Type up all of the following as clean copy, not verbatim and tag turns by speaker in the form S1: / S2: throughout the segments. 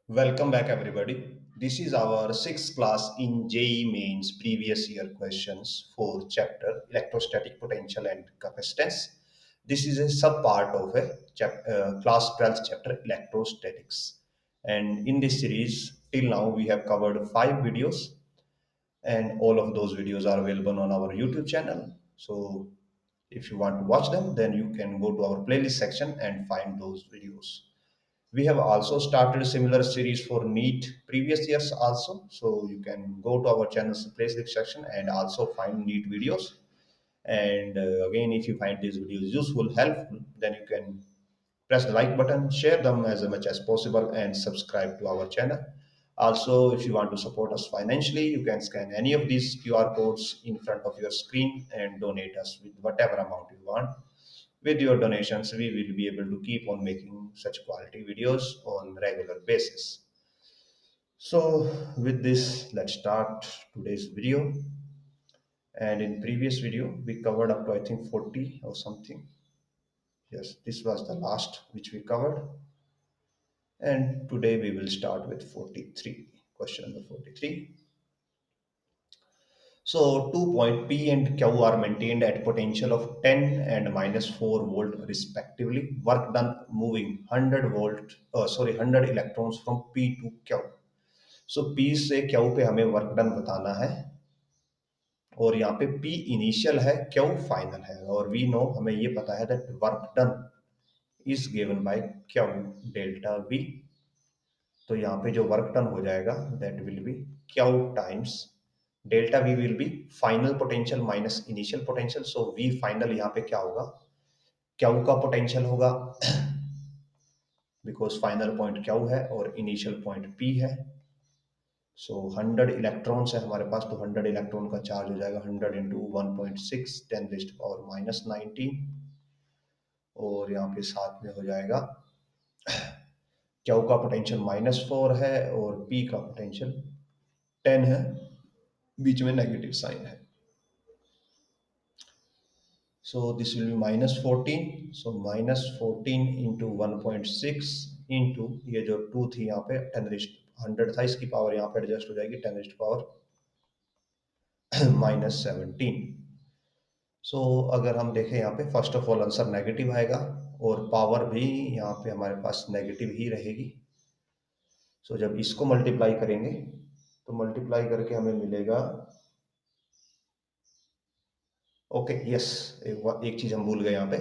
S1: Welcome back, everybody. This is our sixth class in JEE Mains previous year questions for chapter electrostatic potential and capacitance. This is a sub part of a class 12th chapter electrostatics. And in this series, till now, we have covered 5 videos, and all of those videos are available on our YouTube channel. So if you want to watch them, then you can go to our playlist section and find those videos. We have also started a similar series for NEET previous years also. So you can go to our channel's playlist section and also find NEET videos. And again, if you find these videos useful, helpful, then you can press the like button, share them as much as possible, and subscribe to our channel. Also, if you want to support us financially, you can scan any of these QR codes in front of your screen and donate us with whatever amount you want. With your donations, we will be able to keep on making such quality videos on regular basis. So with this, let's start today's video. And in previous video, we covered up to I think 40 or something. Yes, this was the last which we covered. And today we will start with 43. Question number 43. So 2 point P and Q are maintained at potential of 10 and minus 4 volt respectively. Work done moving 100 electrons from P to Q. So P से Q पे हमें work done बताना है, और यहाँ पे P initial है, Q final है, और वी नो हमें ये पता है that work done is given by Q delta V. तो यहाँ पे जो वर्क डन हो जाएगा that will B Q times delta V will be final potential minus initial potential. So V final यहाँ पे क्या होगा, Q का पोटेंशियल होगा बिकॉज फाइनल पॉइंट Q है और इनिशियल पॉइंट P है. सो 100 इलेक्ट्रॉन्स है हमारे पास, तो 100 इलेक्ट्रॉन का चार्ज हो जाएगा 100 into 1.6 10 raised to power minus 19, और यहाँ पे साथ में हो जाएगा Q का पोटेंशियल -4 है और P का पोटेंशियल 10 है, बीच में नेगेटिव साइन है. So this will be -14. So -14 into 1.6 into ये जो 2 थी यहाँ पे 100 था, इसकी पावर यहाँ पे एडजस्ट हो जाएगी 10 रेज़्ड टू पावर -17. सो अगर हम देखें यहाँ पे first of all answer negative आएगा और पावर भी यहाँ पे हमारे पास नेगेटिव ही रहेगी. सो जब इसको मल्टीप्लाई करेंगे तो मल्टीप्लाई करके हमें मिलेगा, ओके यस, एक चीज हम भूल गए यहाँ पे.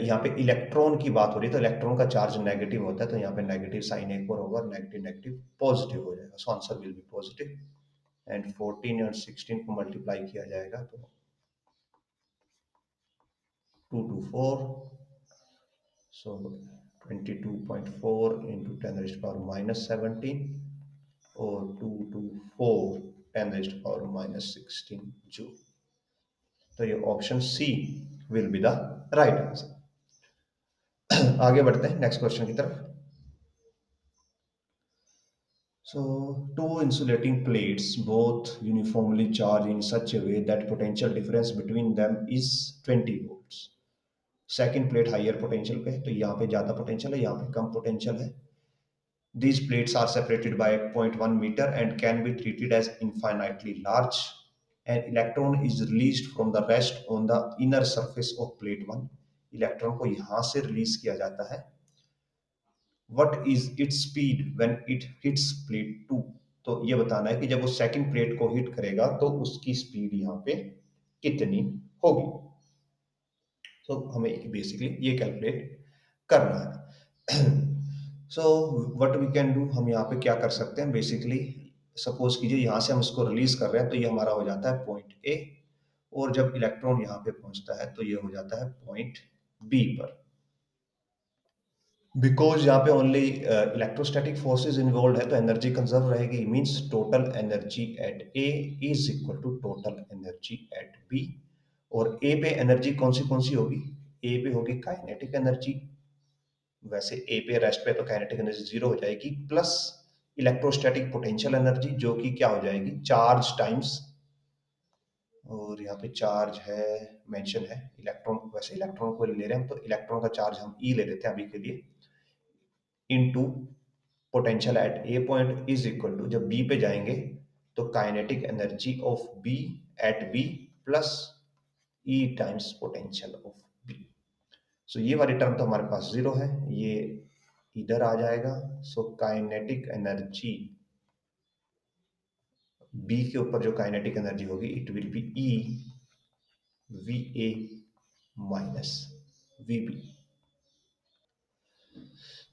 S1: यहाँ पे इलेक्ट्रॉन की बात हो रही है, तो इलेक्ट्रॉन का चार्ज नेगेटिव होता है, तो यहाँ पे नेगेटिव साइन एक और होगा, नेगेटिव नेगेटिव पॉजिटिव हो जाएगा. So answer will be positive. And 14 और 16 को मल्टीप्लाई किया जाएगा तो 2 to 4. So 22.4 into 10 raised to power -17 or 2 to 4 10 raised to power -16 joule. तो ये option C will be the right answer. आगे बढ़ते हैं नेक्स्ट क्वेश्चन की तरफ. So two insulating plates both uniformly charged in such a way that potential difference between them is 20 volts. Second plate higher potential पे है, तो यहाँ पे ज़्यादा पोटेंशियल है, यहाँ पे कम पोटेंशियल है. These plates are separated by 0.1 meter and can be treated as infinitely large. An electron is released from the rest on the inner surface of plate 1. Electron को यहाँ से रिलीज किया जाता है. What is its speed when it hits plate 2? तो ये बताना है कि जब वो सेकंड प्लेट को हिट करेगा तो उसकी स्पीड यहाँ पे कितनी होगी. तो हमें बेसिकली ये कैलकुलेट करना है. So what we can do, हम यहाँ पे क्या कर सकते हैं, बेसिकली सपोज कीजिए यहाँ से हम इसको रिलीज कर रहे हैं, तो ये हमारा हो जाता है पॉइंट ए, और जब इलेक्ट्रॉन यहाँ पे पहुंचता है तो ये हो जाता है पॉइंट बी पर. बिकॉज यहाँ पे ओनली इलेक्ट्रोस्टैटिक फोर्सेस इन्वॉल्व है, तो एनर्जी कंजर्व रहेगी. Means total energy at A is equal to total energy at B. और ए पे एनर्जी कौन सी होगी, ए पे होगी काइनेटिक एनर्जी. वैसे ए पे रेस्ट पे तो काइनेटिक एनर्जी जीरो हो जाएगी, प्लस इलेक्ट्रोस्टैटिक पोटेंशियल एनर्जी जो कि क्या हो जाएगी, चार्ज टाइम्स, और यहाँ पे चार्ज है मेंशन है इलेक्ट्रॉन, वैसे इलेक्ट्रॉन को ले रहे हैं तो इलेक्ट्रॉन का चार्ज हम ई ले लेते हैं अभी के लिए, into potential at A point is equal to, जब बी पे जाएंगे तो kinetic energy of B at B plus E times potential of B. So ये वाली टर्म तो हमारे पास जीरो है, ये इधर आ जाएगा। सो काइनेटिक एनर्जी बी के ऊपर जो काइनेटिक एनर्जी होगी it will be E V A minus V B.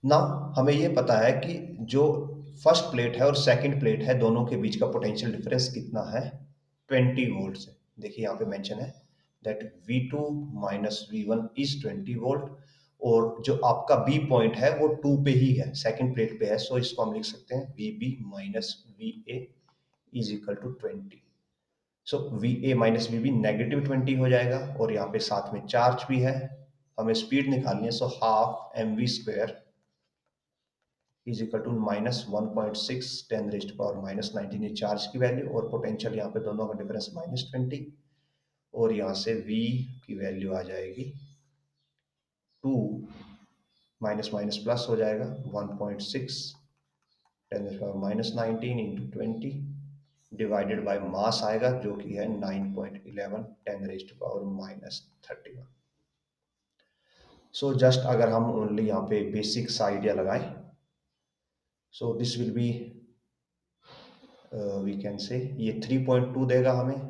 S1: ना हमें ये पता है कि जो फर्स्ट प्लेट है और सेकंड प्लेट है दोनों के बीच का पोटेंशियल डिफरेंस कितना है, 20 वोल्ट से। देखिए यहाँ पे मेंशन है that V2 minus V1 is 20 volt, और जो आपका बी पॉइंट है वो 2 पे ही है, सेकंड प्लेट पे है। सो इसको हम लिख सकते हैं VB minus VA is equal to 20। So VA minus VB negative 20 हो जाएगा, और यहाँ पे साथ में चार्ज भी है, हमें स्पीड निकालनी है। So half mv square is equal to minus 1.6 10 rest power minus 19 ये चार्ज की वैल्यू, और पोटेंशियल यहाँ पे दोनों का डिफरेंस -20, और यहाँ से V की वैल्यू आ जाएगी 2, माइनस माइनस प्लस हो जाएगा 1.6 10 rest power minus 19 into 20 divided by mass आएगा जो कि है 9.11 10 रेस्ट पावर माइनस 31। सो जस्ट अगर हम ओनली यहाँ पे बेसिक्स आइडिया लगाएं, so this will be we can say ये 3.2 देगा हमें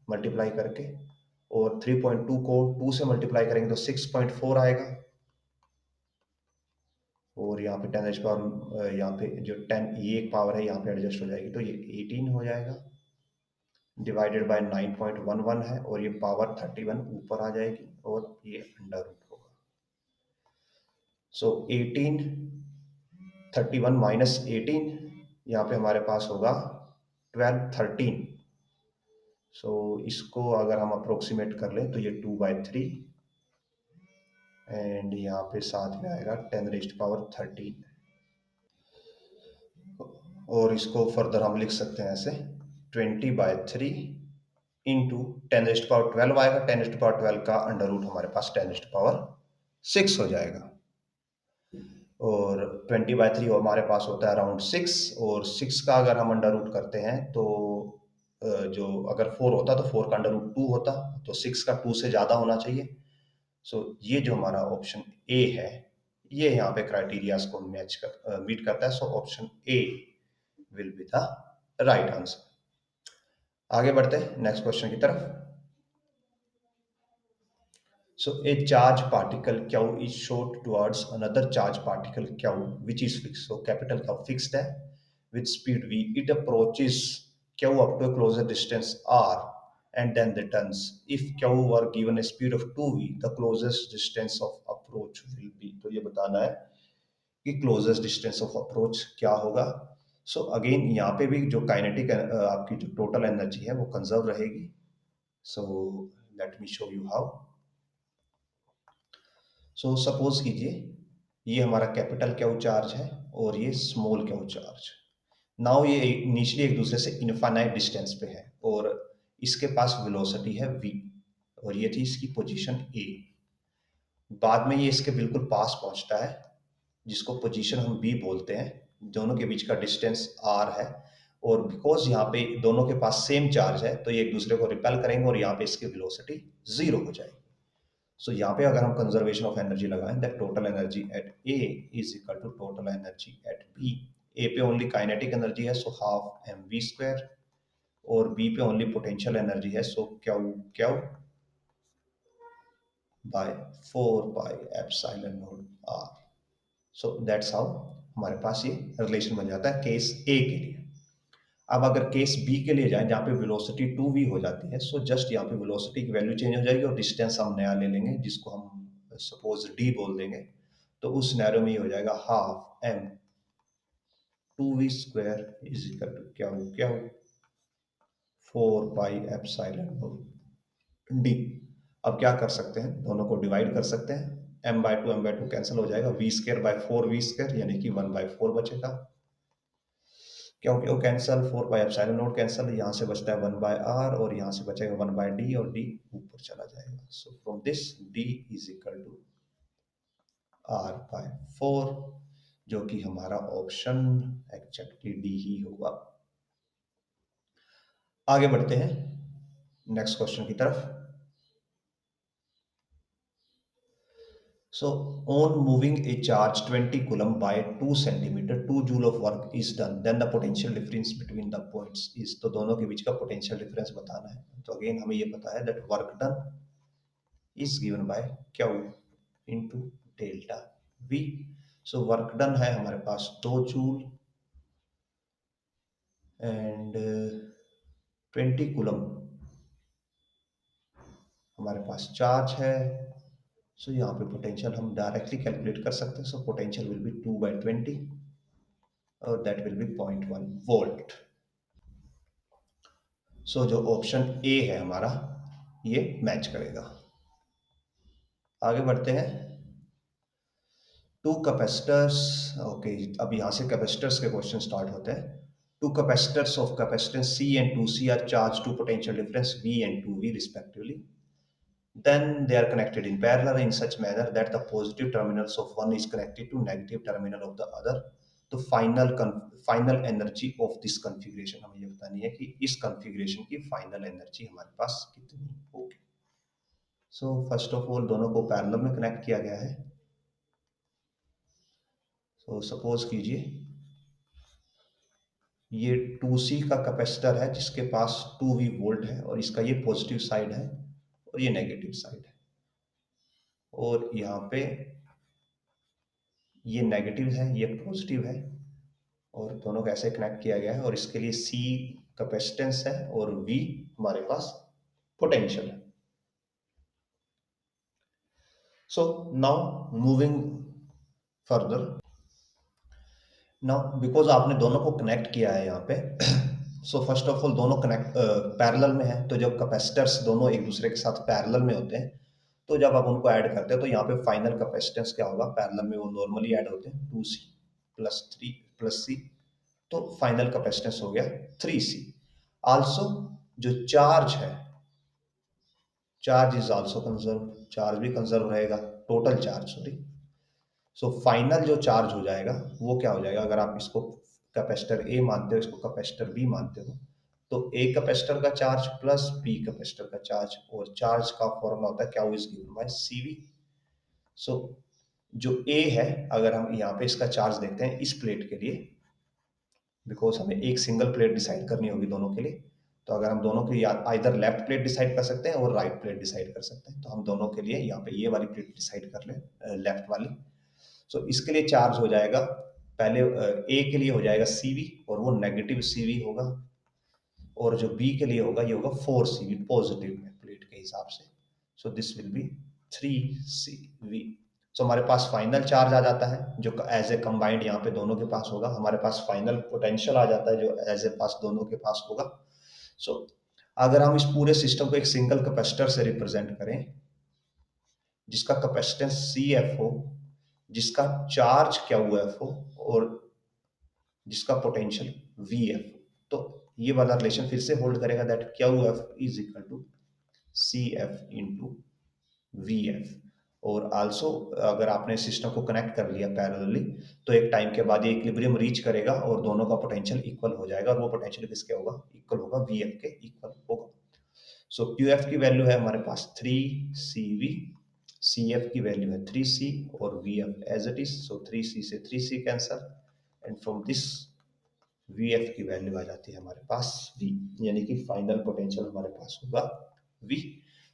S1: मल्टीप्लाई करके, और 3.2 को 2 से मल्टीप्लाई करेंगे तो 6.4 आएगा, और यहाँ पे 10 पावर यहाँ पे जो 10 ये एक पावर है यहाँ पे एडजस्ट हो जाएगी तो ये 18 हो जाएगा, डिवाइडेड बाय 9.11 है, और ये पावर 31 ऊपर आ जाएगी और ये अंडर रूट होगा। सो 18 31 माइनस 18, यहाँ पे हमारे पास होगा 12 13। सो इसको अगर हम अप्रोक्सीमेट कर लें तो ये 2/3, एंड यहाँ पे साथ में आएगा 10 रेस्ट पावर 13, और इसको फर्दर हम लिख सकते हैं ऐसे 20/3 इंटू 10 रेस्ट पावर 12 आएगा, 10 रेस्ट पावर 12 का अंडर रूट हमारे पास 10 रेस्ट पावर 6 हो जाएगा, और 20/3 हमारे पास होता है अराउंड 6, और 6 का अगर हम अंडर रूट करते हैं तो जो अगर 4 होता तो 4 का अंडर रूट 2 होता, तो 6 का 2 से ज़्यादा होना चाहिए। सो ये जो हमारा ऑप्शन ए है ये यहाँ पे क्राइटेरियाज को मीट करता है। So option A will be the right answer. आगे बढ़ते हैं नेक्स्ट क्वेश्चन की तरफ। So a charge particle Q is shot towards another charge particle Q which is fixed. So capital Q fixed है with speed v. It approaches Q up to a closer distance r and then returns. If Q were given a speed of 2v, the closest distance of approach will be. तो ये बताना है कि closest distance of approach क्या होगा। So again यहाँ पे भी जो काइनेटिक आपकी जो टोटल एनर्जी है वो कंजर्व रहेगी। So let me show you how. So suppose कीजिए ये हमारा कैपिटल क्यू चार्ज है और ये स्मॉल क्यू चार्ज। नाउ ये इनिशियली एक दूसरे से इनफाइनाइट डिस्टेंस पे है और इसके पास वेलोसिटी है v, और ये थी इसकी पोजीशन a। बाद में ये इसके बिल्कुल पास पहुंचता है जिसको पोजीशन हम b बोलते हैं, दोनों के बीच का डिस्टेंस r है, और बिकॉज यहाँ पे दोनों के पास सेम चार्ज है तो ये एक दूसरे को रिपेल करेंगे और यहाँ पे इसकी वेलोसिटी 0 हो जाएगी। सो यहाँ पे अगर हम कंजर्वेशन ऑफ एनर्जी लगाएं that total energy at A is equal to total energy at B. A पे ओनली काइनेटिक एनर्जी है सो हाफ mv स्क्वायर, और बी पे ओनली पोटेंशियल एनर्जी है so Q Q by 4πε0 r। So that's how हमारे पास ये relation बन जाता है केस ए के लिए। अब अगर केस बी के लिए जाएं जहाँ पे वेलोसिटी 2v हो जाती है, सो जस्ट यहाँ पे वेलोसिटी की वैल्यू चेंज हो जाएगी और डिस्टेंस हम नया ले लेंगे जिसको हम सपोज d बोल देंगे। तो उस सिनेरियो में ये हो जाएगा half m 2v square is equal to क्या 4πε0 d। अब क्या कर सकते हैं, दोनों को डिवाइड कर सकते हैं, m/2 कैंसिल हो जाएगा, v स्क्वायर बाय 4v² यानी कि 1/4 बचेगा, क्योंकि वो कैंसल 4πε0 कैंसल, यहाँ से बचता है 1/r और यहाँ से बचेगा 1/d और d ऊपर चला जाएगा। So from this d is equal to r/4 जो कि हमारा ऑप्शन एक्जेक्टली डी ही होगा। आगे बढ़ते हैं नेक्स्ट क्वेश्चन की तरफ। So on moving a charge 20 coulomb by 2 centimeter, 2 joule of work is done. Then the potential difference between the points is, तो दोनों के बीच का पोटेंशियल डिफरेंस बताना है। तो अगेन हमें ये पता है that work done is given by Q into delta V। So work done है हमारे पास 2 जूल एंड 20 कूलम हमारे पास चार्ज है। सो यहाँ पे पोटेंशियल हम डायरेक्टली कैलकुलेट कर सकते हैं। सो पोटेंशियल विल बी 2/20 और दैट विल बी 0.1 वोल्ट। सो जो ऑप्शन ए है हमारा ये मैच करेगा। आगे बढ़ते हैं। टू कैपेसिटर्स, ओके, अब यहाँ से कैपेसिटर्स के क्वेश्चन स्टार्ट होते हैं। Two capacitors of capacitance C and 2C are charge to potential difference V and 2V respectively. Then they are connected in parallel in such manner that the positive terminals of one is connected to negative terminal of the other. तो final energy of this configuration हमें ये बतानी है कि इस configuration की final energy हमारे पास कितनी होगी। सो फर्स्ट ऑफ ऑल दोनों को पैरेलल में कनेक्ट किया गया है। सो सपोज कीजिए ये 2C का कैपेसिटर है जिसके पास 2V वोल्ट है और इसका ये पॉजिटिव साइड है और ये नेगेटिव साइड है, और यहाँ पे ये नेगेटिव है ये पॉजिटिव है, और दोनों को ऐसे कनेक्ट किया गया है। और इसके लिए C कैपेसिटेंस है और V हमारे पास पोटेंशियल है। So now moving further, now because आपने दोनों को कनेक्ट किया है यहाँ पे, सो फर्स्ट ऑफ ऑल दोनों कनेक्ट पैरेलल में है। तो जब कैपेसिटर्स दोनों एक दूसरे के साथ पैरेलल में होते हैं तो जब आप उनको ऐड करते हैं तो यहाँ पे फाइनल कैपेसिटेंस क्या होगा, पैरेलल में वो नॉर्मली ऐड होते हैं 2C प्लस 3 प्लस C, तो फाइनल कैपेसिटेंस हो गया 3C। आल्सो जो चार्ज है, charge is also conserve, charge भी कंजर्व रहेगा, total charge sorry. So final जो चार्ज हो जाएगा वो क्या हो जाएगा, अगर आप इसको कैपेसिटर ए मानते हो इसको कैपेसिटर बी मानते हो, तो ए कैपेसिटर का चार्ज प्लस बी कैपेसिटर का चार्ज, और चार्ज का फॉर्मूला होता है क्या इज गिवन बाय CV। सो जो ए है, अगर हम यहाँ पे इसका चार्ज देखते हैं इस प्लेट के लिए, बिकॉज हमें एक सिंगल प्लेट डिसाइड करनी होगी दोनों के लिए, तो अगर हम दोनों के लिए आइदर लेफ्ट प्लेट डिसाइड कर सकते हैं और राइट प्लेट डिसाइड कर सकते हैं, तो हम दोनों के लिए यहाँ पे ये वाली प्लेट डिसाइड कर लें लेफ्ट वाली। सो इसके लिए चार्ज हो जाएगा पहले ए के लिए हो जाएगा CV और वो नेगेटिव CV होगा, और जो बी के लिए होगा ये होगा 4CV पॉजिटिव में प्लेट के हिसाब से। सो दिस विल बी 3CV। सो हमारे पास फाइनल चार्ज आ जाता है जो एज ए कंबाइंड यहाँ पे दोनों के पास होगा। हमारे पास फाइनल पोटेंशियल आ जाता है जो एज ए पास दोनों के पास होगा। सो अगर हम इस पूरे सिस्टम को एक सिंगल कैपेसिटर से रिप्रेजेंट करें जिसका कैपेसिटेंस CF हो, जिसका चार्ज QF हो और जिसका पोटेंशियल VF, तो ये वाला रिलेशन फिर से होल्ड करेगा that QF is equal to CF into VF। और आल्सो अगर आपने सिस्टम को कनेक्ट कर लिया पैरेलली तो एक टाइम के बाद ये इक्विलिब्रियम रीच करेगा और दोनों का पोटेंशियल इक्वल हो जाएगा, और वो पोटेंशियल किसके होगा, इक्वल होगा VF के इक्वल होगा। सो QF की वैल्यू है हमारे पास 3CV, CF की वैल्यू है 3C और VF as it is, so 3C से 3C cancel, and from this VF की वैल्यू आ जाती है हमारे पास V, यानी कि फाइनल पोटेंशियल हमारे पास होगा V।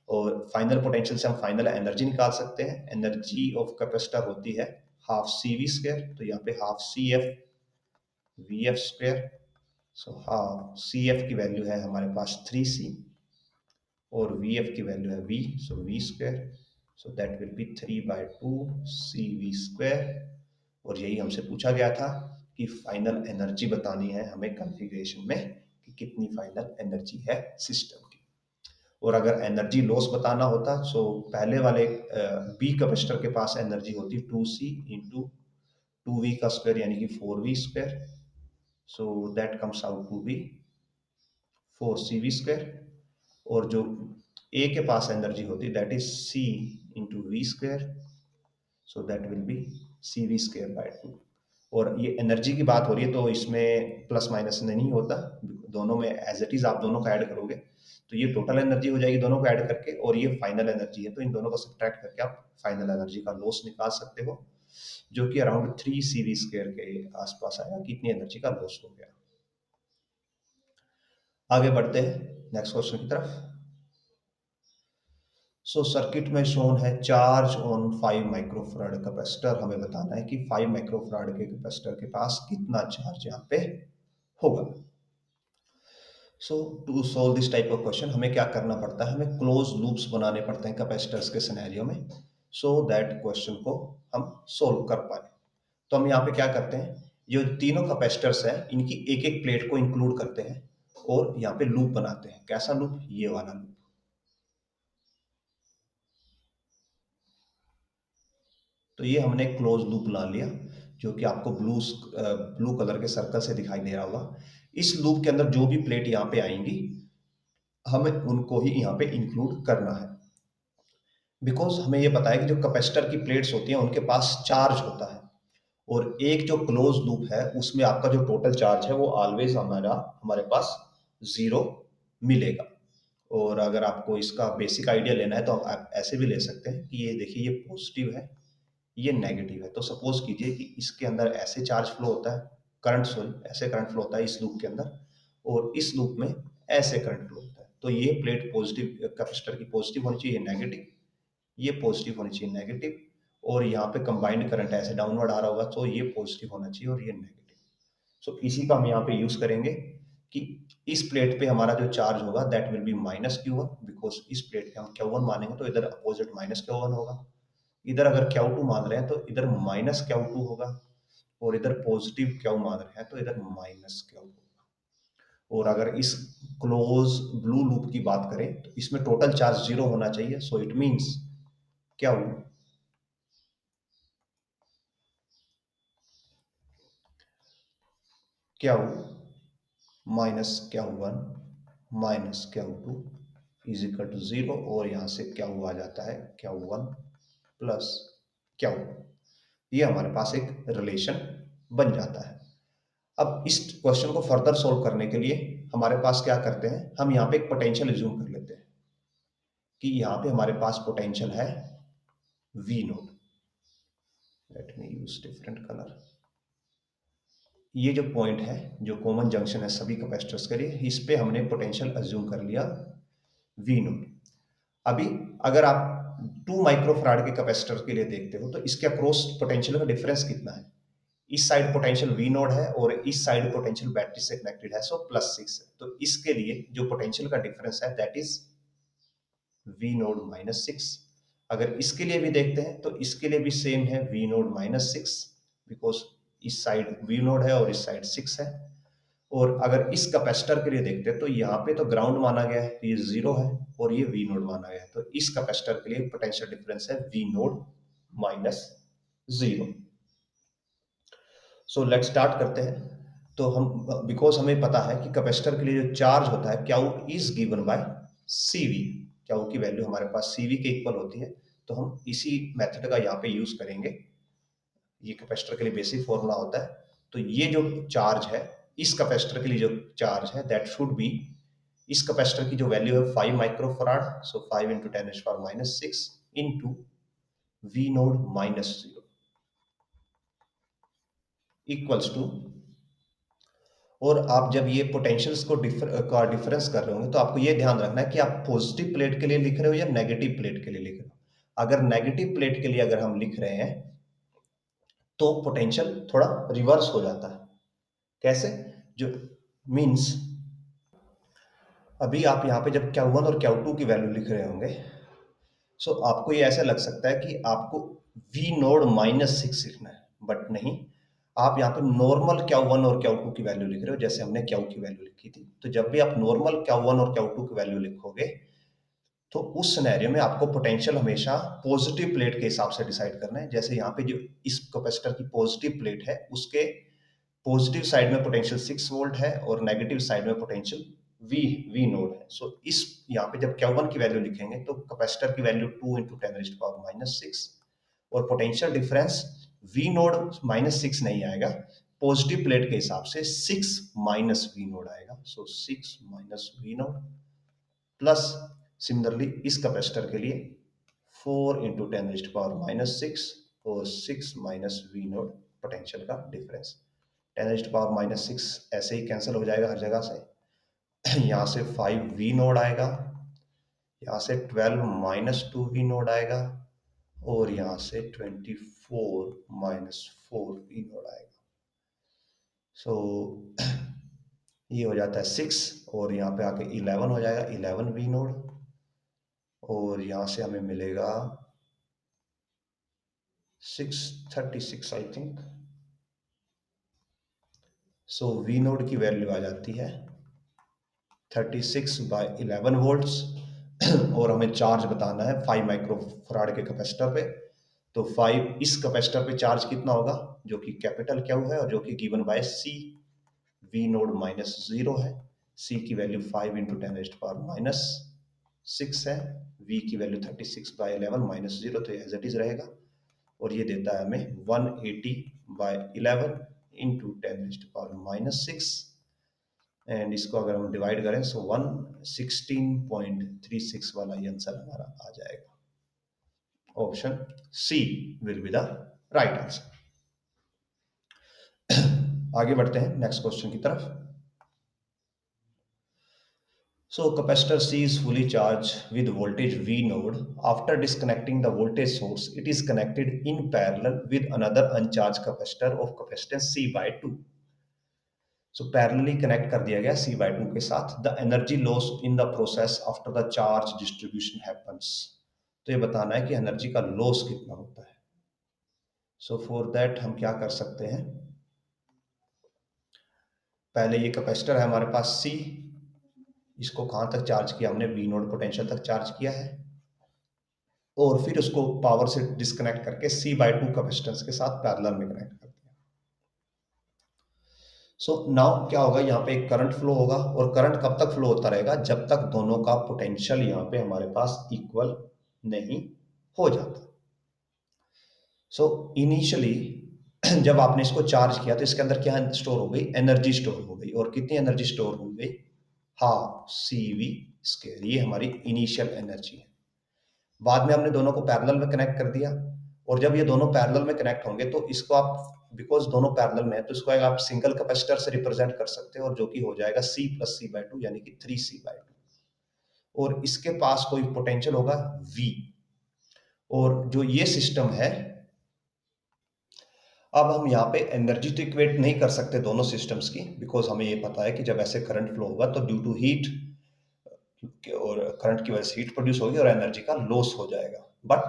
S1: और फाइनल पोटेंशियल से हम फाइनल एनर्जी निकाल सकते हैं। एनर्जी ऑफ कैपेसिटर होती है हाफ CV स्क्वायर, तो यहाँ पे half CF VF square. So half CF की वैल्यू है हमारे पास 3C और VF की वैल्यू है V, so V square, so that will B 3/2 CV square. और यही हमसे पूछा गया था कि फाइनल एनर्जी बतानी है हमें कॉन्फ़िगरेशन में कि कितनी फाइनल एनर्जी है सिस्टम की। और अगर एनर्जी लॉस बताना होता सो पहले वाले बी कैपेसिटर के पास एनर्जी होती 2C इंटू 2V का स्क्वायर यानी कि 4V square, so that comes out to be 4CV square. और जो ए के पास एनर्जी होती that is C into V square, so that will be CV square by 2। और ये एनर्जी की बात हो रही है तो इसमें प्लस माइनस नहीं होता, दोनों में एज इट इज आप दोनों का ऐड करोगे तो ये टोटल एनर्जी हो जाएगी दोनों को ऐड करके, और ये फाइनल एनर्जी है, तो इन दोनों को सब्ट्रैक्ट करके आप फाइनल एनर्जी का लॉस निकाल सकते हो, जो कि अराउंड 3 CV² के आसपास आया कि इतनी एनर्जी का लॉस हो गया। आगे बढ़ते हैं नेक्स्ट क्वेश्चन की तरफ। सो सर्किट में शोन है चार्ज ऑन 5 माइक्रोफराड कैपेसिटर, हमें बताना है कि 5 माइक्रोफराड के कैपेसिटर के पास कितना चार्ज यहाँ पे होगा। So to solve this type of question हमें क्या करना पड़ता है, हमें क्लोज लूप्स बनाने पड़ते हैं कैपेसिटर्स के सिनेरियो में, सो दैट क्वेश्चन को हम सोल्व कर पाए। तो हम यहाँ पे क्या करते हैं, जो तीनों कैपेसिटर्स हैं इनकी एक एक प्लेट को इंक्लूड करते हैं और यहाँ पे लूप बनाते हैं। कैसा लूप, ये वाला लूप। तो ये हमने क्लोज लूप ला लिया, जो कि आपको ब्लू कलर के सर्कल से दिखाई दे रहा होगा। इस लूप के अंदर जो भी प्लेट यहाँ पे आएंगी हमें उनको ही यहाँ पे इंक्लूड करना है, बिकॉज हमें ये पता है कि जो कैपेसिटर की प्लेट्स होती हैं उनके पास चार्ज होता है, और एक जो क्लोज लूप है उसमें आपका जो टोटल चार्ज है वो ऑलवेज हमारे पास जीरो मिलेगा। और अगर आपको इसका बेसिक आइडिया लेना है तो आप ऐसे भी ले सकते हैं कि ये देखिए ये पॉजिटिव है ये नेगेटिव है, तो सपोज कीजिए कि इसके अंदर ऐसे चार्ज फ्लो होता है, करंट सॉरी ऐसे करंट फ्लो होता है इस लूप के अंदर, और इस लूप में ऐसे करंट फ्लो होता है। तो ये प्लेट पॉजिटिव कैपेसिटर की पॉजिटिव होनी चाहिए नेगेटिव, ये पॉजिटिव होनी चाहिए नेगेटिव, और यहाँ पे कंबाइंड करंट ऐसे डाउनवर्ड आ रहा होगा तो ये पॉजिटिव होना चाहिए और ये नेगेटिव। सो इसी का हम यहाँ पे यूज करेंगे कि इस प्लेट पे हमारा जो चार्ज होगा that will B -Q1, because इस प्लेट पे हम Q1 मानेंगे तो इधर अपोजिट -Q1 होगा, इधर अगर Q2 मान रहे हैं तो इधर -Q2 होगा, और इधर पॉजिटिव Q मान रहे हैं तो इधर -Q होगा। और अगर इस क्लोज ब्लू लूप की बात करें तो इसमें टोटल चार्ज 0 होना चाहिए, so it means Q -Q1 -Q2 is equal to 0, और यहाँ से Q आ जाता है Q1 प्लस Q। ये हमारे पास एक रिलेशन बन जाता है। अब इस क्वेश्चन को फर्दर सोल्व करने के लिए हमारे पास क्या करते हैं, हम यहाँ पे एक पोटेंशियल एज्यूम कर लेते हैं कि यहाँ पे हमारे पास पोटेंशियल है V node. Let me use different colour. ये जो पॉइंट है जो कॉमन जंक्शन है सभी कैपेसिटर्स के लिए, इस पे हमने पोटेंशियल अज्यूम कर लिया V नोड। अभी अगर आप 2 माइक्रोफराड के कैपेसिटर के लिए देखते हो तो इसके अक्रॉस पोटेंशियल का डिफरेंस कितना है, इस साइड पोटेंशियल V नोड है और इस साइड पोटेंशियल बैटरी से कनेक्टेड है, सो +6 है। तो इसके लिए जो पोटेंशियल का डिफरेंस है दैट इज V नोड -6। अगर इसके लिए भी देखते हैं तो इसके लिए भी सेम है V नोड -6, बिकॉज इस साइड V नोड है और इस साइड 6 है। और अगर इस कैपेसिटर के लिए देखते हैं तो यहाँ पे तो ग्राउंड माना गया है तो ये 0 है, और ये V नोड माना गया है, तो इस कैपेसिटर के लिए पोटेंशियल डिफरेंस है V node -0। So let's start करते हैं। तो हम बिकॉज हमें पता है कि कैपेसिटर के लिए जो चार्ज होता है Q is given by CV, Q की वैल्यू हमारे पास CV के इक्वल होती है, तो हम इसी मेथड का यहाँ पे यूज करेंगे। ये कैपेसिटर के लिए बेसिक फॉर्मूला होता है। तो ये जो चार्ज है इस कैपेसिटर के लिए जो चार्ज है दैट शुड बी, इस कैपेसिटर की जो वैल्यू है 5 microfarad, so 5 × 10⁻⁻6 into V node -0 equals to, और आप जब ये पोटेंशियल्स को डिफरेंस कर रहे होंगे तो आपको ये ध्यान रखना है कि आप पॉजिटिव प्लेट के लिए लिख रहे हो या नेगेटिव प्लेट के लिए लिख रहे हो। अगर नेगेटिव प्लेट के लिए अगर हम लिख रहे हैं तो पोटेंशियल थोड़ा रिवर्स हो जाता है। कैसे, जो मीन्स अभी आप यहाँ पे जब Q1 और Q2 की वैल्यू लिख रहे होंगे, सो आपको ये ऐसा लग सकता है कि आपको V नोड -6 लिखना है, बट नहीं, आप यहाँ पे नॉर्मल Q1 और Q2 की वैल्यू लिख रहे हो, जैसे हमने Q की वैल्यू लिखी थी। तो जब भी आप नॉर्मल Q1 और Q2 की वैल्यू लिखोगे तो उस सिनेरियो में आपको पोटेंशियल हमेशा पॉजिटिव प्लेट के हिसाब से डिसाइड करना है। जैसे यहाँ पे जो इस कैपेसिटर की पॉजिटिव प्लेट है उसके पॉजिटिव साइड में पोटेंशियल 6 वोल्ट है और नेगेटिव साइड में पोटेंशियल V नोड है। सो इस यहाँ पे जब Q1 की वैल्यू लिखेंगे तो कैपेसिटर की वैल्यू 2 × 10⁻⁻6 और पोटेंशियल डिफरेंस वी नोड -6 नहीं आएगा, पॉजिटिव प्लेट के हिसाब से 6 माइनस वी नोड आएगा। So 6 minus V node plus similarly इस कैपेसिटर के लिए 4 इंटू 10⁻⁻6 और 6 माइनस वी नोड पोटेंशियल का डिफरेंस। 10⁻⁻6 ऐसे ही कैंसिल हो जाएगा हर जगह से। यहाँ से 5 वी नोड आएगा, यहाँ से 12 माइनस 2 वी नोड आएगा और यहाँ से 24 माइनस 4 वी नोड आएगा। सो ये हो जाता है 6 और यहाँ पे आके 11 हो जाएगा, 11 वी नोड और यहाँ से हमें मिलेगा 636 I think. So V node की वैल्यू आ जाती है 36/11 वोल्ट्स और हमें चार्ज बताना है 5 माइक्रोफराड के कैपेसिटर पे। तो 5 इस कैपेसिटर पे चार्ज कितना होगा, जो कि कैपिटल क्यू है और जो कि given by C. V node -0 है, सी की वैल्यू 5 इंटू 10⁻⁻6 है, वी की वैल्यू 36/11 -0 तो एज इट इज रहेगा और ये देता है हमें 180/11 इंटू 10⁻⁻6 एंड इसको अगर हम डिवाइड करें सो 116.36 वाला ये आंसर हमारा आ जाएगा। Option C will be the right answer. आगे बढ़ते हैं नेक्स्ट क्वेश्चन की तरफ। So capacitor C is fully charged with voltage V node. After disconnecting the voltage source, it is connected in parallel with another uncharged capacitor of capacitance C/2. So parallelly connect कर दिया गया C/2 के साथ। The energy loss in the process after the charge distribution happens. तो ये बताना है कि एनर्जी का लॉस कितना होता है। So for that हम क्या कर सकते हैं, पहले ये कैपेसिटर है हमारे पास C, इसको कहाँ तक चार्ज किया हमने, V नोड पोटेंशियल तक चार्ज किया है और फिर उसको पावर से डिस्कनेक्ट करके C/2 कैपेसिटेंस के साथ पैरेलल में कनेक्ट कर दिया। सो नाउ क्या होगा, यहाँ पे एक करंट फ्लो होगा और करंट कब तक फ्लो होता रहेगा, जब तक दोनों का पोटेंशियल यहाँ पे हमारे पास इक्वल नहीं हो जाता। सो इनिशियली जब आपने इसको चार्ज किया तो इसके अंदर क्या स्टोर हो गई, एनर्जी स्टोर हो गई। और कितनी एनर्जी स्टोर हो गई, हाफ CV²। ये हमारी इनिशियल एनर्जी है। बाद में हमने दोनों को पैरेलल में कनेक्ट कर दिया और जब ये दोनों पैरेलल में कनेक्ट होंगे तो इसको आप, बिकॉज दोनों पैरेलल में है तो इसको आप सिंगल कैपेसिटर से रिप्रेजेंट कर सकते हो और जो कि हो जाएगा C + C/2 यानी कि 3C/2 और इसके पास कोई पोटेंशियल होगा V। और जो ये सिस्टम है, अब हम यहाँ पे एनर्जी तो इक्वेट नहीं कर सकते दोनों सिस्टम्स की, बिकॉज हमें ये पता है कि जब ऐसे करंट फ्लो होगा तो ड्यू टू हीट और करंट की वजह से हीट प्रोड्यूस होगी और एनर्जी का लॉस हो जाएगा। बट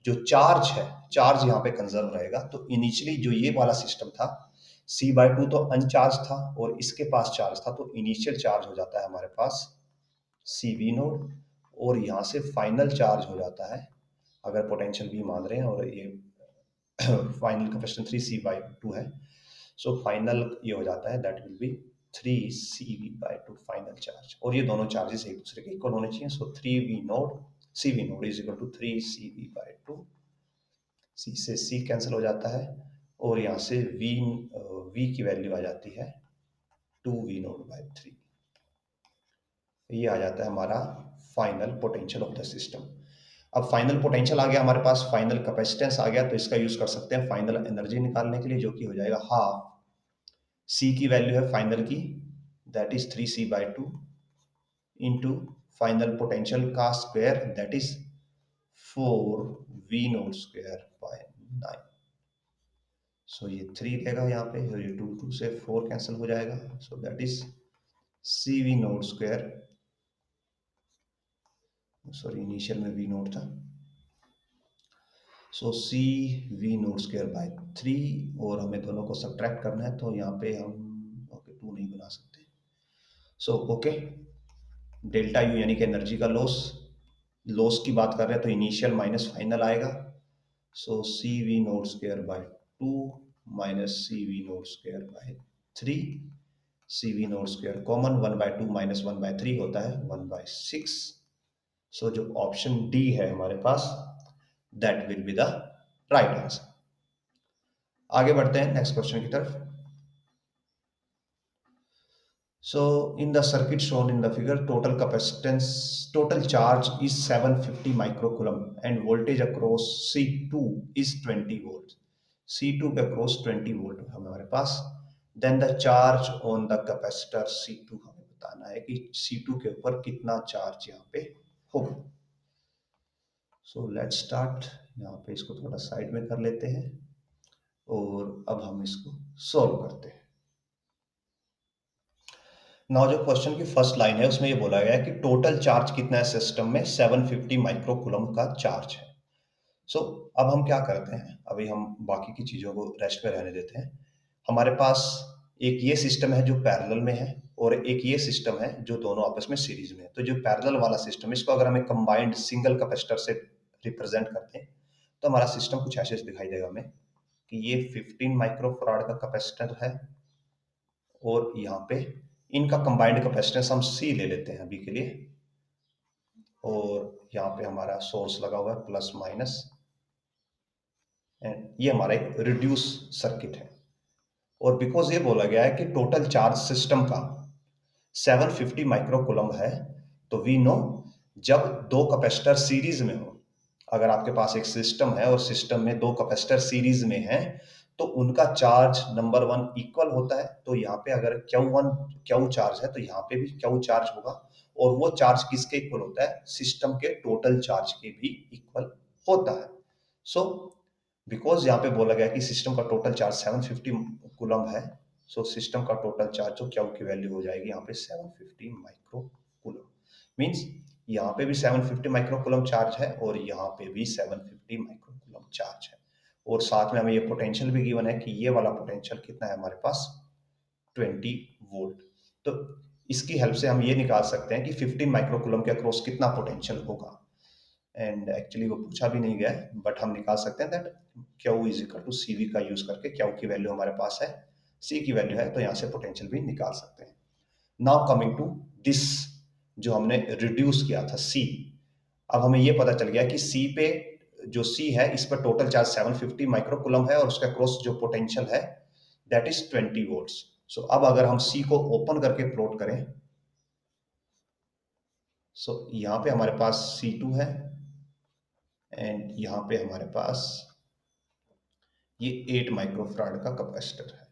S1: जो चार्ज है, चार्ज यहाँ पे कंजर्व रहेगा। तो इनिशियली जो ये वाला सिस्टम था C/2 तो अनचार्ज था और इसके पास चार्ज था, तो इनिशियल चार्ज हो जाता है हमारे पास CV नोड और यहाँ से फाइनल चार्ज हो जाता है, अगर पोटेंशियल भी मान रहे हैं और ये फाइनल कैपेसिटेंस 3C/2 है। सो फाइनल ये हो जाता है, that will B 3CV/2 final charge. और ये दोनों चार्जेस एक दूसरे के इक्वल होने चाहिए। So 3V node CV node is equal to 3CV/2। C से C कैंसिल हो जाता है और यहाँ से V की वैल्यू आ जाती है 2V नोड/3। ये आ जाता है हमारा final potential of the system. अब फाइनल पोटेंशियल आ गया हमारे पास, फाइनल कैपेसिटेंस आ गया, तो इसका यूज कर सकते हैं फाइनल एनर्जी निकालने के लिए, जो कि हो जाएगा हाफ C की वैल्यू है फाइनल की, that is 3C/2 into final potential का स्क्वायर, दैट इज 4V नोड² 9। सो ये 3 रहेगा यहाँ पे और ये 2 से 4 कैंसिल हो जाएगा। So that is CV naught, sorry initial में V नोड था। सो CV नोड²/3 और हमें दोनों को सब्ट्रैक्ट करना है, तो यहाँ पे हम 2 नहीं बना सकते। सो ओके, डेल्टा U यानी कि एनर्जी का लॉस की बात कर रहे हैं तो इनिशियल माइनस फाइनल आएगा। So CV naught minus CV naught. CV naught common, 1/2 minus 1/3 होता है 1/6। सो जो ऑप्शन डी है हमारे पास, that will be the right answer. आगे बढ़ते हैं नेक्स्ट क्वेश्चन की तरफ। So in the circuit shown in the figure, total charge is 750 microcoulomb and voltage across C2 is 20 volts. C2 के across 20 volt है हमारे पास। Then the charge on the capacitor C2, हमें बताना है कि C2 के ऊपर कितना चार्ज यहाँ पे होगा। So let's start। यहाँ पे इसको थोड़ा साइड में कर लेते हैं और अब हम इसको सॉल्व करते हैं। नाउ जो क्वेश्चन की फर्स्ट लाइन है उसमें ये बोला गया है कि टोटल चार्ज कितना है सिस्टम में, 750 माइक्रो कूलम का चार्ज है। सो अब हम क्या करते हैं, अभी हम बाकी की चीज़ों को रेस्ट पे रहने देते हैं। हमारे पास एक ये सिस्टम है जो पैरेलल में है और एक ये सिस्टम है जो दोनों आपस में सीरीज में है। तो जो पैरेलल वाला सिस्टम, इसको अगर हमें कंबाइंड सिंगल कैपेसिटर से रिप्रेजेंट करते हैं तो हमारा सिस्टम कुछ ऐसे दिखाई देगा हमें कि ये 15 माइक्रोफराड का कैपेसिटर है और यहाँ पे इनका कंबाइंड कैपेसिटेंस हम C ले लेते हैं अभी के लिए, और यहाँ पे हमारा सोर्स लगा हुआ है प्लस माइनस, एंड ये हमारा एक रिड्यूस सर्किट है। और बिकॉज ये बोला गया है कि टोटल चार्ज सिस्टम का 750 माइक्रोकूलम है, तो वी नो जब दो कैपेसिटर सीरीज में हो, अगर आपके पास एक सिस्टम है और सिस्टम में दो कैपेसिटर सीरीज में है तो उनका चार्ज नंबर 1 इक्वल होता है। तो यहाँ पे अगर Q चार्ज है तो यहाँ पे भी Q चार्ज होगा, और वो चार्ज किसके इक्वल होता है, सिस्टम के टोटल चार्ज के भी इक्वल होता है। सो बिकॉज यहाँ पे बोला गया कि सिस्टम का टोटल चार्ज 750 कूलम है, सो सिस्टम का टोटल चार्ज जो Q की वैल्यू हो जाएगी यहाँ पे 750 माइक्रो कूलम। मीन्स यहाँ पे भी 750 माइक्रोकूलम चार्ज है और यहाँ पे भी 750 माइक्रोकूलम चार्ज है, और साथ में हमें ये पोटेंशियल भी गिवन है कि ये वाला पोटेंशियल कितना है हमारे पास, 20 वोल्ट। तो इसकी हेल्प से हम ये निकाल सकते हैं कि 15 माइक्रोकूलम के अक्रॉस कितना पोटेंशियल होगा। एंड एक्चुअली वो पूछा भी नहीं गया है, बट हम निकाल सकते हैं that Q is equal to CV का यूज करके, Q की वैल्यू हमारे पास है, C की वैल्यू है, तो यहाँ से पोटेंशियल भी निकाल सकते हैं। नाउ कमिंग टू दिस, जो हमने रिड्यूस किया था C, अब हमें ये पता चल गया कि C पे जो C है इस पर टोटल चार्ज 750 माइक्रोकूलम है और उसका क्रॉस जो पोटेंशियल है दैट इज 20 वोल्ट्स। सो अब अगर हम C को ओपन करके प्लॉट करें, सो यहाँ पे हमारे पास C2 है एंड यहाँ पे हमारे पास ये 8 माइक्रोफराड का कैपेसिटर है,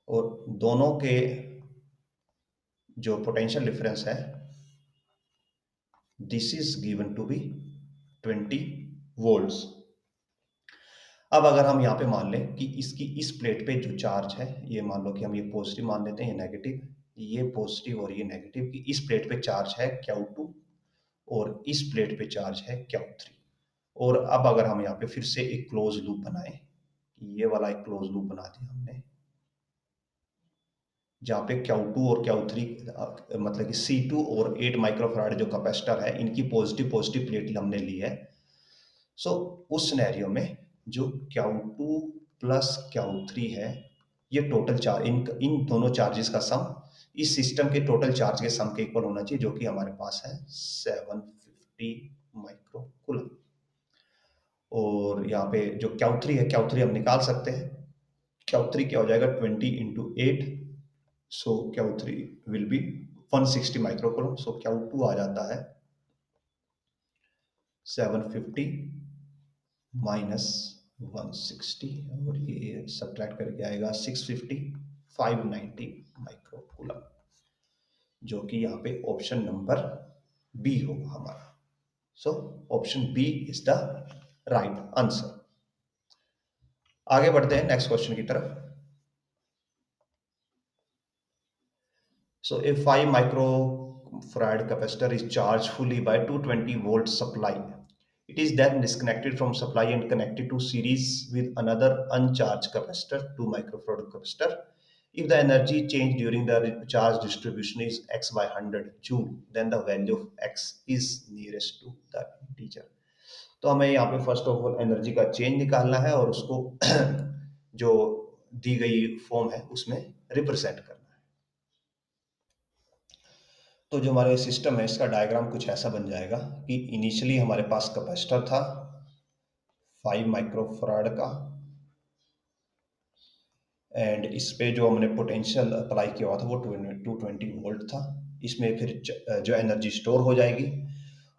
S1: और दोनों के जो पोटेंशियल डिफरेंस है this is given to be 20 volts. अब अगर हम यहाँ पे मान लें कि इसकी इस प्लेट पे जो चार्ज है, ये मान लो कि हम ये पॉजिटिव मान लेते हैं, ये नेगेटिव, ये पॉजिटिव और ये नेगेटिव, कि इस प्लेट पे चार्ज है Q2 और इस प्लेट पे चार्ज है Q3। और अब अगर हम यहाँ पे फिर से एक क्लोज लूप बनाएं, ये वाला एक क्लोज लूप बना दिया हमने, जहाँ पे Q2 और Q3 मतलब कि C2 और 8 माइक्रोफराड जो कैपेसिटर है इनकी पॉजिटिव पॉजिटिव प्लेट हमने ली है। सो उस सिनेरियो में जो Q2 प्लस Q3 है, ये टोटल चार्ज, इन दोनों चार्जेस का सम इस सिस्टम के टोटल चार्ज के सम के इक्वल होना चाहिए, जो कि हमारे पास है 750 माइक्रोकूलम। और यहाँ पे जो Q3 है, Q3 हम निकाल सकते हैं, Q3 क्या हो जाएगा 20 into 8, so Q3 will be 160 microcoulomb. So Q2 आ जाता है 750 माइनस 160, और ये सब्ट्रैक्ट करके आएगा 650, 590 माइक्रोकूलम, जो कि यहाँ पे ऑप्शन नंबर बी होगा हमारा। So option B is the right answer. आगे बढ़ते हैं नेक्स्ट क्वेश्चन की तरफ। So a 5 microfarad capacitor is charged fully by 220 volt supply. It is then disconnected from supply and connected to series with another uncharged capacitor, 2 microfarad capacitor. If the energy change during the charge distribution is x by 100 joule, then the value of x is nearest to the integer. तो हमें यहाँ पे first of all energy का change निकालना है और उसको जो दी गई फॉर्म है उसमें रिप्रेजेंट करना है। तो जो हमारे सिस्टम है इसका डायग्राम कुछ ऐसा बन जाएगा कि इनिशियली हमारे पास कैपेसिटर था 5 माइक्रोफराड का, एंड इस पे जो हमने पोटेंशियल अप्लाई किया हुआ था वो 220 वोल्ट था। इसमें फिर जो एनर्जी स्टोर हो जाएगी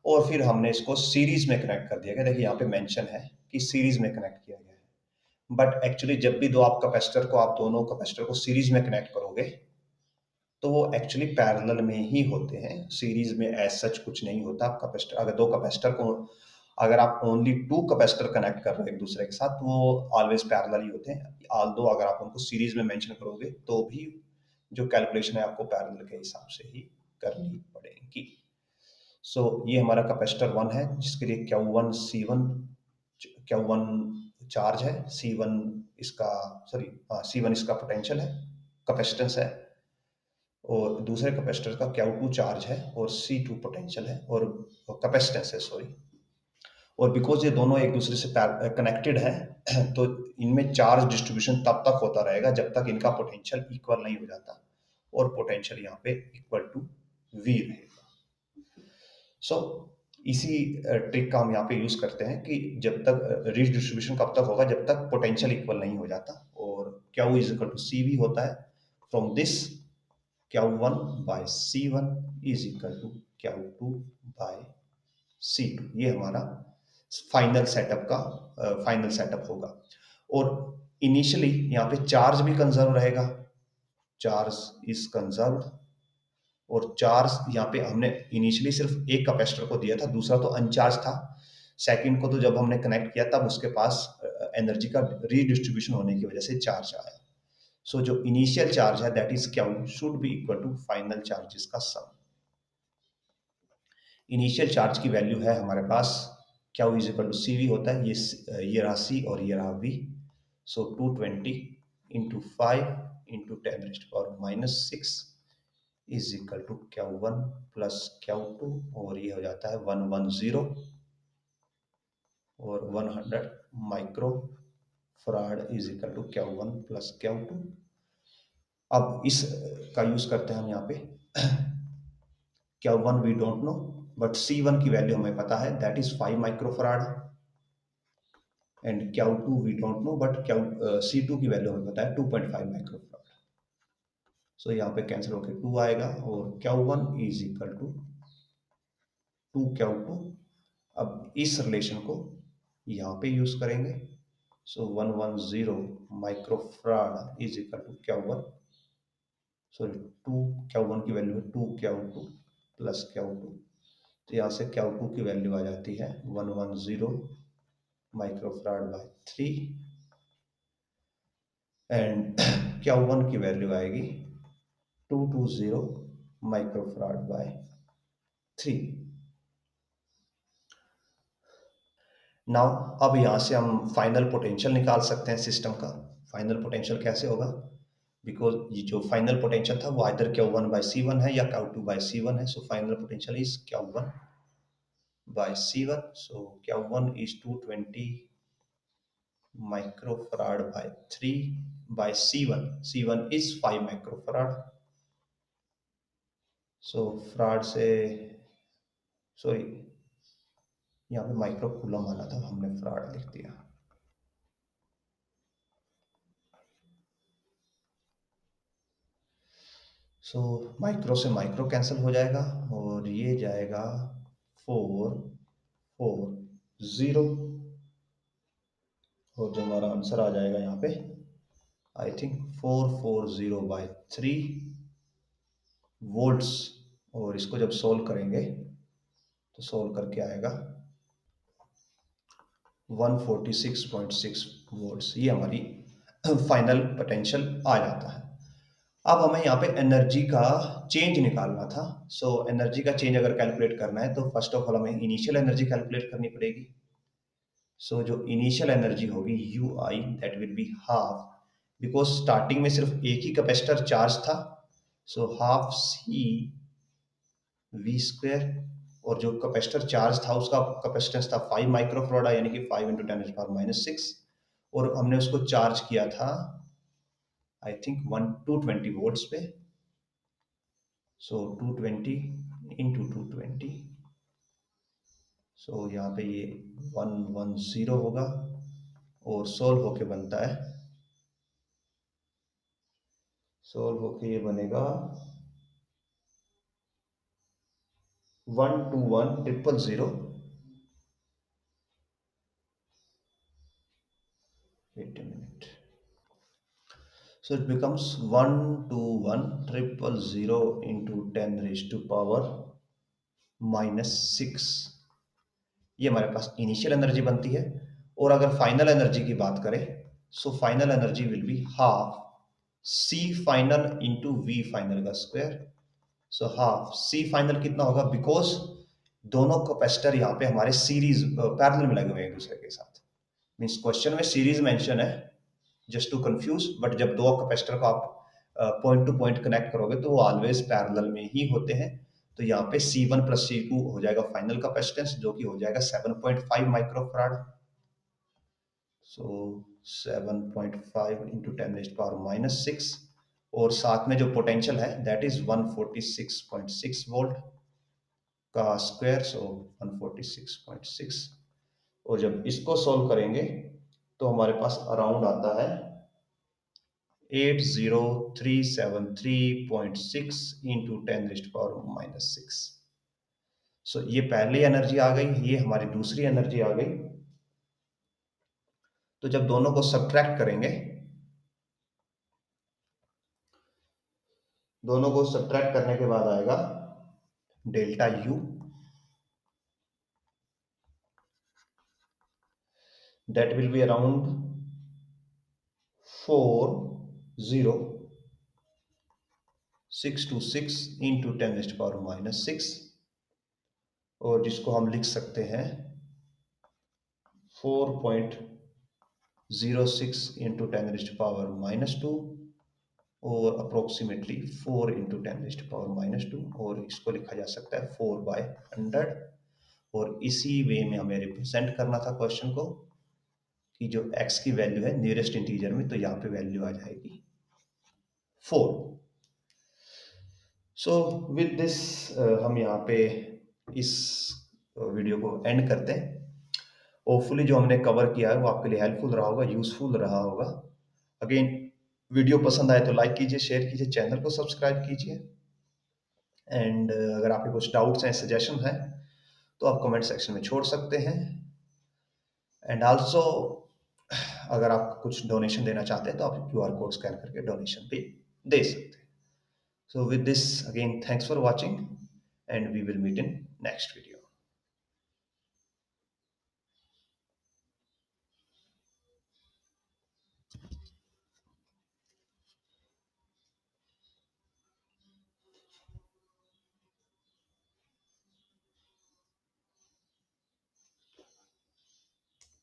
S1: और फिर हमने इसको सीरीज में कनेक्ट कर दिया गया। देखिए यहाँ पे मेंशन है कि सीरीज में कनेक्ट किया गया है, बट एक्चुअली जब भी दो आप कैपेसिटर को, आप दोनों कैपेसिटर को सीरीज में कनेक्ट करोगे तो वो एक्चुअली पैरेलल में ही होते हैं। सीरीज में एज सच कुछ नहीं होता। आप कैपेसिटर, अगर दो कैपेसिटर को, अगर आप ओनली टू कैपेसिटर कनेक्ट कर रहे हो एक दूसरे के साथ, तो वो ऑलवेज पैरेलल ही होते हैं। ऑल्दो अगर आप उनको सीरीज में मेंशन करोगे तो भी जो कैलकुलेशन है आपको पैरेलल के हिसाब से ही करनी पड़ेगी। सो ये हमारा कैपेसिटर 1 है जिसके लिए Q1 C1, Q1 चार्ज है, C1 इसका, सॉरी C1 इसका पोटेंशियल है, कैपेसिटेंस है, और दूसरे कैपेसिटर का Q2 चार्ज है और C2 पोटेंशियल है और कैपेसिटेंस है, सॉरी। और बिकॉज ये दोनों एक दूसरे से कनेक्टेड है तो इनमें चार्ज डिस्ट्रीब्यूशन तब तक होता रहेगा जब तक इनका पोटेंशियल इक्वल नहीं हो जाता, और पोटेंशियल यहाँ पे इक्वल टू V रहेगा। सो इसी ट्रिक का हम यहाँ पे यूज करते हैं कि जब तक रीच डिस्ट्रीब्यूशन कब तक होगा, जब तक पोटेंशियल इक्वल नहीं हो जाता, और Q is equal to CV होता है। From this Q1 by C1 is equal to Q2 by C2। ये हमारा फाइनल सेटअप का फाइनल सेटअप होगा। और इनिशियली यहाँ पे चार्ज भी कंजर्व रहेगा, चार्ज इज कंजर्व्ड। और चार्ज यहाँ पे हमने इनिशियली सिर्फ एक कैपेसिटर को दिया था, दूसरा तो अनचार्ज था। सेकंड को तो जब हमने कनेक्ट किया तब उसके पास एनर्जी का रीडिस्ट्रीब्यूशन होने की वजह से चार्ज आया। सो जो इनिशियल चार्ज है that is Q should be equal to final charges का सम। इनिशियल चार्ज की वैल्यू है हमारे पास Q is equal to CV होता है, ये रहा C और ये रहा V। So 220 into 5 into 10⁻⁻6 is equal to Q1 plus Q2, और ये हो जाता है 110 और 100 microfarad is equal to Q1 plus Q2। अब इस का यूज करते हैं हम यहाँ पे। Q1 we don't know, but C1 की वैल्यू हमें पता है, that is 5 microfarad. And Q2 we don't know, but C2 की वैल्यू हमें पता है 2.5 माइक्रो फराड। सो यहाँ पे कैंसिल होकर 2 आएगा और Q1 is equal to 2Q2। अब इस रिलेशन को यहाँ पे यूज करेंगे। So 110 microfarad is equal to Q1, sorry 2Q1 की वैल्यू है 2Q2 प्लस Q2। तो यहाँ से Q2 की वैल्यू आ जाती है 110 micro farad bye 3, and Q1 की वैल्यू आएगी 220 माइक्रो फराड बाय 3। नाउ अब यहाँ से हम फाइनल पोटेंशियल निकाल सकते हैं सिस्टम का। फाइनल पोटेंशियल कैसे होगा, बिकॉज ये जो फाइनल पोटेंशियल था वो आइदर Q1 by C1 है या Q2 by C1 है। So final potential is Q1 by C1। So Q1 is 220 microfarad by 3 by C1। C1 is 5 microfarad। So farad से, सॉरी यहाँ पे माइक्रो कूलम आना था, हमने फराड लिख दिया। सो माइक्रो से माइक्रो कैंसिल हो जाएगा और ये जाएगा 440, और जो हमारा आंसर आ जाएगा यहाँ पे आई थिंक 440 by 3 वोल्ट्स। और इसको जब सोल्व करेंगे तो सोल्व करके आएगा 146.6 वोल्ट्स। ये हमारी फाइनल पोटेंशियल आ जाता है। अब हमें यहाँ पे एनर्जी का चेंज निकालना था। सो एनर्जी का चेंज अगर कैलकुलेट करना है तो फर्स्ट ऑफ ऑल हमें इनिशियल एनर्जी कैलकुलेट करनी पड़ेगी। सो जो इनिशियल एनर्जी होगी UI, that will be half, because starting में सिर्फ एक ही कैपेसिटर चार्ज था। सो हाफ CV², और जो कैपेसिटर चार्ज था उसका कैपेसिटेंस था 5 माइक्रोफराड, यानी कि 5 इंटू 10⁻⁻6, और हमने उसको चार्ज किया था आई थिंक 220 वोल्ट्स पे। सो 220 इंटू 220, सो यहाँ पे ये 110 होगा और सोल्व होके बनता है सोल्व होके ये बनेगा 121,000. Wait a minute. So it becomes 121,000 into 10 raised to power -6. ये हमारे पास इनिशियल एनर्जी बनती है. और अगर फाइनल एनर्जी की बात करें, so final energy will be half C final into V final का square. So half C final कितना होगा, बिकॉज दोनों कैपेसिटर यहाँ पे हमारे सीरीज पैरेलल में लगे हुए हैं एक दूसरे के साथ. मीन्स क्वेश्चन में सीरीज मेंशन है, जस्ट टू कंफ्यूज, बट जब दो कैपेसिटर को आप पॉइंट टू पॉइंट कनेक्ट करोगे तो वो ऑलवेज पैरेलल में ही होते हैं. तो यहाँ पे C1 प्लस C2 हो जाएगा फाइनल कैपेसिटेंस, जो कि हो जाएगा 7.5 माइक्रोफराड. सो 7.5 इंटू 10⁻⁻6. और साथ में जो पोटेंशियल है दैट इज 146.6 वोल्ट का स्क्वायर. सो 146.6. और जब इसको सॉल्व करेंगे तो हमारे पास अराउंड आता है 80373.6 इंटू 10⁻⁻6. सो ये पहली एनर्जी आ गई, ये हमारी दूसरी एनर्जी आ गई. तो जब दोनों को सब्ट्रैक्ट करेंगे, दोनों को सब्ट्रैक्ट करने के बाद आएगा delta U. That will be around 40626 into 10⁻⁻6. और जिसको हम लिख सकते हैं 4.06 इंटू 10⁻⁻2 और अप्रोक्सीमेटली 4 इंटू 10⁻⁻2. और इसको लिखा जा सकता है 4/100. और इसी वे में हमें रिप्रेजेंट करना था क्वेश्चन को कि जो x की वैल्यू है नियरेस्ट इंटीजर में, तो यहाँ पे वैल्यू आ जाएगी 4. सो विद दिस हम यहाँ पे इस वीडियो को एंड करते हैं. होपफुली जो हमने कवर किया है वो आपके लिए हेल्पफुल रहा होगा, यूजफुल रहा होगा. अगेन वीडियो पसंद आए तो लाइक कीजिए, शेयर कीजिए, चैनल को सब्सक्राइब कीजिए. एंड अगर आपके कुछ डाउट्स हैं, सजेशन हैं, तो आप कमेंट सेक्शन में छोड़ सकते हैं. एंड आल्सो अगर आप कुछ डोनेशन देना चाहते हैं तो आप QR कोड स्कैन करके डोनेशन भी दे सकते हैं. So with this, again, thanks for watching and we will meet in next video.